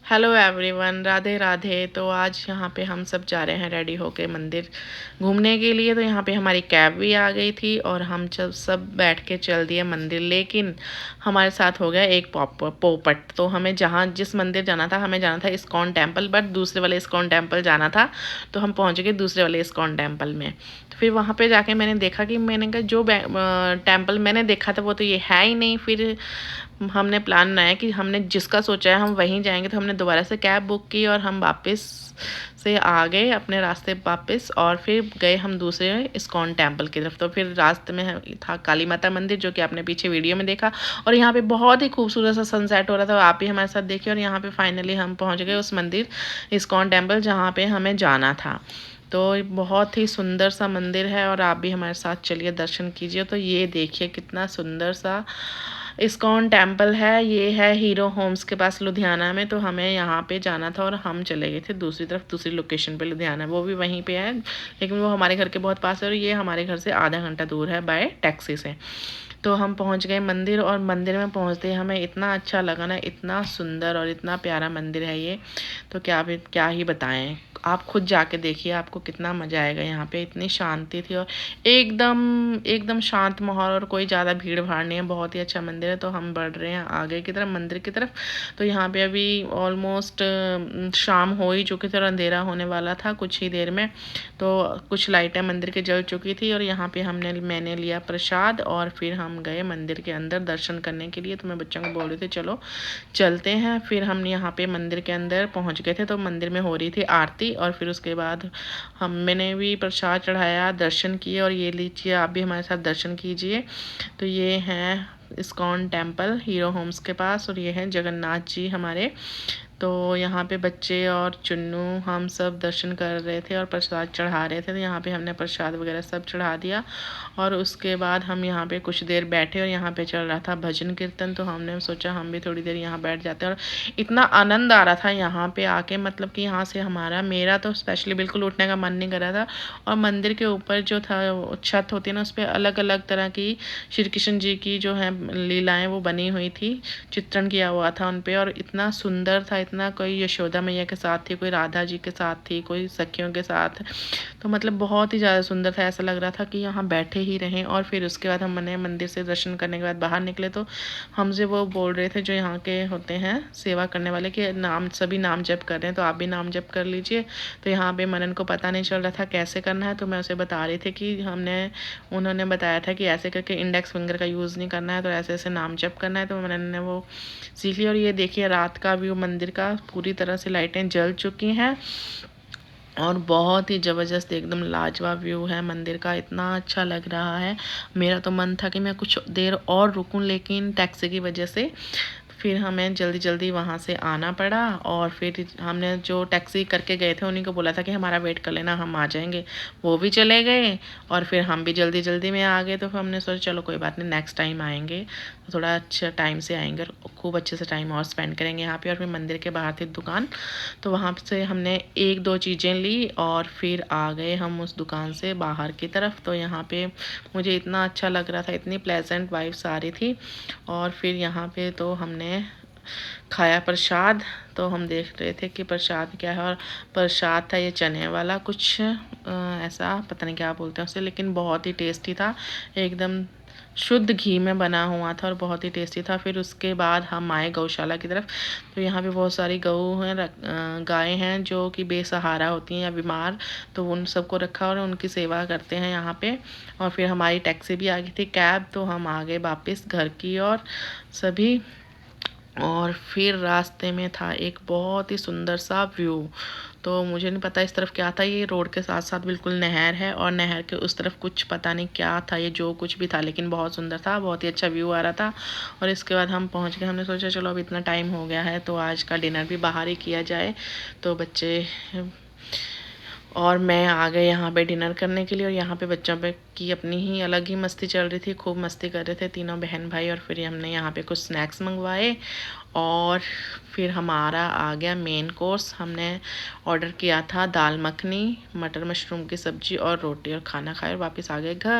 Hello everyone, Radhe Radhe. तो आज यहाँ पे हम सब जा रहे हैं रेडी होके मंदिर घूमने के लिए। तो यहाँ पे हमारी कैब भी आ गई थी और हम जब सब बैठ के चल दिए मंदिर, लेकिन हमारे साथ हो गया एक पोपट। तो हमें जहाँ जिस मंदिर जाना था, हमें जाना था इस्कॉन टेम्पल, बट दूसरे वाले इस्कॉन टेम्पल जाना था। तो हम पहुँच गए दूसरे वाले इस्कॉन टेम्पल में। तो फिर वहाँ पे जाके मैंने देखा कि मैंने कहा जो टेम्पल मैंने देखा था वो तो ये है ही नहीं। फिर हमने प्लान बनाया कि हमने जिसका सोचा है हम वहीं जाएंगे। तो हमने दोबारा से कैब बुक की और हम वापस से आ गए अपने रास्ते वापस, और फिर गए हम दूसरे इस्कॉन टेम्पल की तरफ। तो फिर रास्ते में था काली माता मंदिर, जो कि आपने पीछे वीडियो में देखा, और यहाँ पे बहुत ही खूबसूरत सा सनसेट हो रहा था। आप भी हमारे साथ देखिए। और यहाँ पे फाइनली हम पहुँच गए उस मंदिर इस्कॉन टेम्पल जहाँ पे हमें जाना था। तो बहुत ही सुंदर सा मंदिर है और आप भी हमारे साथ चलिए, दर्शन कीजिए। तो ये देखिए कितना सुंदर सा इस्कॉन टेम्पल है। ये है हीरो होम्स के पास लुधियाना में। तो हमें यहाँ पे जाना था और हम चले गए थे दूसरी तरफ, दूसरी लोकेशन पे लुधियाना, वो भी वहीं पे है, लेकिन वो हमारे घर के बहुत पास है और ये हमारे घर से आधा घंटा दूर है बाय टैक्सी से। तो हम पहुंच गए मंदिर, और मंदिर में पहुंचते ही हमें इतना अच्छा लगा ना, इतना सुंदर और इतना प्यारा मंदिर है ये। तो क्या ही बताएं, आप खुद जाके देखिए, आपको कितना मज़ा आएगा। यहाँ पे इतनी शांति थी और एकदम एकदम शांत माहौल, और कोई ज़्यादा भीड़ भाड़ नहीं है। बहुत ही अच्छा मंदिर है। तो हम बढ़ रहे हैं आगे की तरफ, मंदिर की तरफ। तो यहाँ पे अभी ऑलमोस्ट शाम हो ही चुकी थी और अंधेरा होने वाला था कुछ ही देर में। तो कुछ लाइटें मंदिर की जल चुकी थी और यहाँ पे मैंने लिया प्रसाद, और फिर हम गए मंदिर के अंदर दर्शन करने के लिए। तो मैं बच्चों को बोल रही थी चलो चलते हैं। फिर हम यहाँ पे मंदिर के अंदर पहुँच गए थे। तो मंदिर में हो रही थी आरती, और फिर उसके बाद मैंने भी प्रसाद चढ़ाया, दर्शन किए। और ये लीजिए, आप भी हमारे साथ दर्शन कीजिए। तो ये है इस्कॉन टेम्पल हीरो होम्स के पास, और ये हैं जगन्नाथ जी हमारे। तो यहाँ पे बच्चे और चुन्नू हम सब दर्शन कर रहे थे और प्रसाद चढ़ा रहे थे। तो यहाँ पे हमने प्रसाद वगैरह सब चढ़ा दिया, और उसके बाद हम यहाँ पे कुछ देर बैठे, और यहाँ पे चल रहा था भजन कीर्तन। तो हमने सोचा हम भी थोड़ी देर यहाँ बैठ जाते हैं। और इतना आनंद आ रहा था यहाँ पे आके, मतलब कि यहाँ से मेरा तो स्पेशली बिल्कुल उठने का मन नहीं कर रहा था। और मंदिर के ऊपर जो था छत होती है ना, उस पर अलग अलग तरह की श्री कृष्ण जी की जो है लीलाएं वो बनी हुई थी, चित्रण किया हुआ था उन पे। और इतना सुंदर था, इतना, कोई यशोदा मैया के साथ थी, कोई राधा जी के साथ थी, कोई सखियों के साथ। तो मतलब बहुत ही ज़्यादा सुंदर था, ऐसा लग रहा था कि यहाँ बैठे ही रहें। और फिर उसके बाद हमने मंदिर से दर्शन करने के बाद बाहर निकले, तो हमसे वो बोल रहे थे जो यहाँ के होते हैं सेवा करने वाले, कि सभी नाम जप कर रहे हैं, तो आप भी नाम जप कर लीजिए। तो यहाँ पे मनन को पता नहीं चल रहा था कैसे करना है। तो मैं उसे बता रही थी कि उन्होंने बताया था कि ऐसे करके इंडेक्स फिंगर का यूज़ नहीं करना है, तो ऐसे ऐसे नाम जप करना है। तो मैंने वो सीख लिया। और ये देखिए रात का व्यू मंदिर का, पूरी तरह से लाइटें जल चुकी हैं और बहुत ही ज़बरदस्त एकदम लाजवाब व्यू है मंदिर का। इतना अच्छा लग रहा है, मेरा तो मन था कि मैं कुछ देर और रुकूं, लेकिन टैक्सी की वजह से फिर हमें जल्दी जल्दी वहाँ से आना पड़ा। और फिर हमने जो टैक्सी करके गए थे उन्हीं को बोला था कि हमारा वेट कर लेना, हम आ जाएंगे। वो भी चले गए और फिर हम भी जल्दी जल्दी में आ गए। तो फिर हमने सोचा चलो कोई बात नहीं, नेक्स्ट टाइम आएंगे तो थोड़ा अच्छा टाइम से आएंगे और खूब अच्छे से टाइम और स्पेंड करेंगे यहाँ पे। और फिर मंदिर के बाहर थी दुकान, तो वहाँ से हमने एक दो चीज़ें ली और फिर आ गए हम उस दुकान से बाहर की तरफ। तो यहाँ पे मुझे इतना अच्छा लग रहा था, इतनी प्लेजेंट वाइब्स आ रही थी। और फिर यहाँ पे तो हमने खाया प्रसाद। तो हम देख रहे थे कि प्रसाद क्या है, और प्रसाद था ये चने वाला कुछ, ऐसा पता नहीं क्या बोलते हैं उसे, लेकिन बहुत ही टेस्टी था, एकदम शुद्ध घी में बना हुआ था और बहुत ही टेस्टी था। फिर उसके बाद हम आए गौशाला की तरफ। तो यहाँ पे बहुत सारी गऊ हैं, गायें हैं जो कि बेसहारा होती हैं या बीमार, तो उन सबको रखा और उनकी सेवा करते हैं यहाँ पे। और फिर हमारी टैक्सी भी आ गई थी, कैब। तो हम आ गए वापस घर की और सभी। और फिर रास्ते में था एक बहुत ही सुंदर सा व्यू। तो मुझे नहीं पता इस तरफ क्या था, ये रोड के साथ साथ बिल्कुल नहर है, और नहर के उस तरफ कुछ पता नहीं क्या था, ये जो कुछ भी था, लेकिन बहुत सुंदर था, बहुत ही अच्छा व्यू आ रहा था। और इसके बाद हम पहुंच गए। हमने सोचा चलो अब इतना टाइम हो गया है तो आज का डिनर भी बाहर ही किया जाए। तो बच्चे और मैं आ गए यहाँ पे डिनर करने के लिए। और यहाँ पे बच्चों पे की अपनी ही अलग ही मस्ती चल रही थी, खूब मस्ती कर रहे थे तीनों बहन भाई। और फिर हमने यहाँ पे कुछ स्नैक्स मंगवाए, और फिर हमारा आ गया मेन कोर्स। हमने ऑर्डर किया था दाल मखनी, मटर मशरूम की सब्जी और रोटी, और खाना खाए और वापस आ गए घर।